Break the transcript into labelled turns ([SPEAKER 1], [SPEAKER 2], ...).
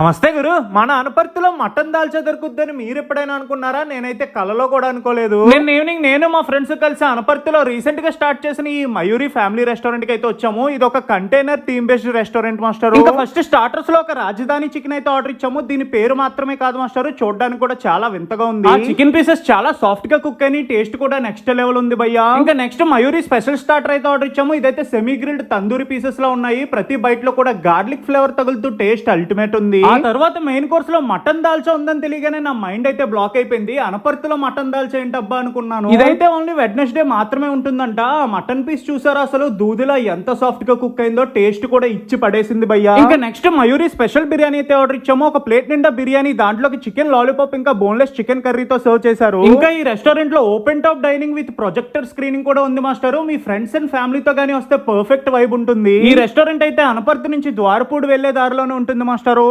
[SPEAKER 1] నమస్తే గురు. మన అనపర్తిలో మటన్ దాల్చా దొరుకుద్దని మీరు ఎప్పుడైనా అనుకున్నారా? నేనైతే కలలో కూడా అనుకోలేదు. నేను మా ఫ్రెండ్స్ కలిసి అనపర్తిలో రీసెంట్ గా స్టార్ట్ చేసిన ఈ మయూరి ఫ్యామిలీ రెస్టారెంట్ కి అయితే వచ్చాము. ఇది ఒక container theme based restaurant master. ఇంకా ఫస్ట్ స్టార్టర్స్ లో ఒక రాజధాని చికెన్ అయితే ఆర్డర్ ఇచ్చాము. దీని పేరు మాత్రమే కాదు మాస్టర్, చూడడానికి కూడా చాలా వింతగా ఉంది. చికెన్ పీసెస్ చాలా సాఫ్ట్ గా కుక్ అయిన టేస్ట్ కూడా నెక్స్ట్ లెవెల్ ఉంది భయ్యా. ఇంకా నెక్స్ట్ మయూరి స్పెషల్ స్టార్టర్ అయితే ఆర్డర్ ఇచ్చాము. ఇదైతే సెమీ గ్రిల్డ్ తందూరి పీసెస్ లో ఉన్నాయి. ప్రతి బైట్ లో కూడా గార్లిక్ ఫ్లేవర్ తగులుతూ టేస్ట్ అల్టిమేట్ ఉంది. ఆ తర్వాత మెయిన్ కోర్స్ లో మటన్ దాల్చా ఉందని తెలియగానే నా మైండ్ అయితే బ్లాక్ అయిపోయింది. అనపర్తిలో మటన్ దాల్చా ఏంటబ్బా అనుకున్నాను. ఇదైతే ఓన్లీ వెడ్నెస్డే మాత్రమే ఉంటుందంట. మటన్ పీస్ చూసారా అసలు దూదిలా ఎంత సాఫ్ట్ గా కుక్ అయిందో, టేస్ట్ కూడా ఇచ్చి పడేసింది భయ్యా. ఇంకా నెక్స్ట్ మయూరి స్పెషల్ బిర్యానీ అయితే ఆర్డర్ ఇచ్చాము. ఒక ప్లేట్ నిండా బిర్యానీ, దాంట్లోకి చికెన్ లాలీపాప్ ఇంకా బోన్లెస్ చికెన్ కర్రీతో సర్వ్ చేశారు. ఇంకా ఈ రెస్టారెంట్ లో open top dining with projector screening కూడా ఉంది మాస్టర్. మీ ఫ్రెండ్స్ అండ్ ఫ్యామిలీతో గానీ వస్తే పర్ఫెక్ట్ వైబ్ ఉంటుంది. ఈ రెస్టారెంట్ అయితే అనపర్తి నుంచి ద్వారపూడి వెళ్లే దారిలోనే ఉంటుంది మాస్టర్.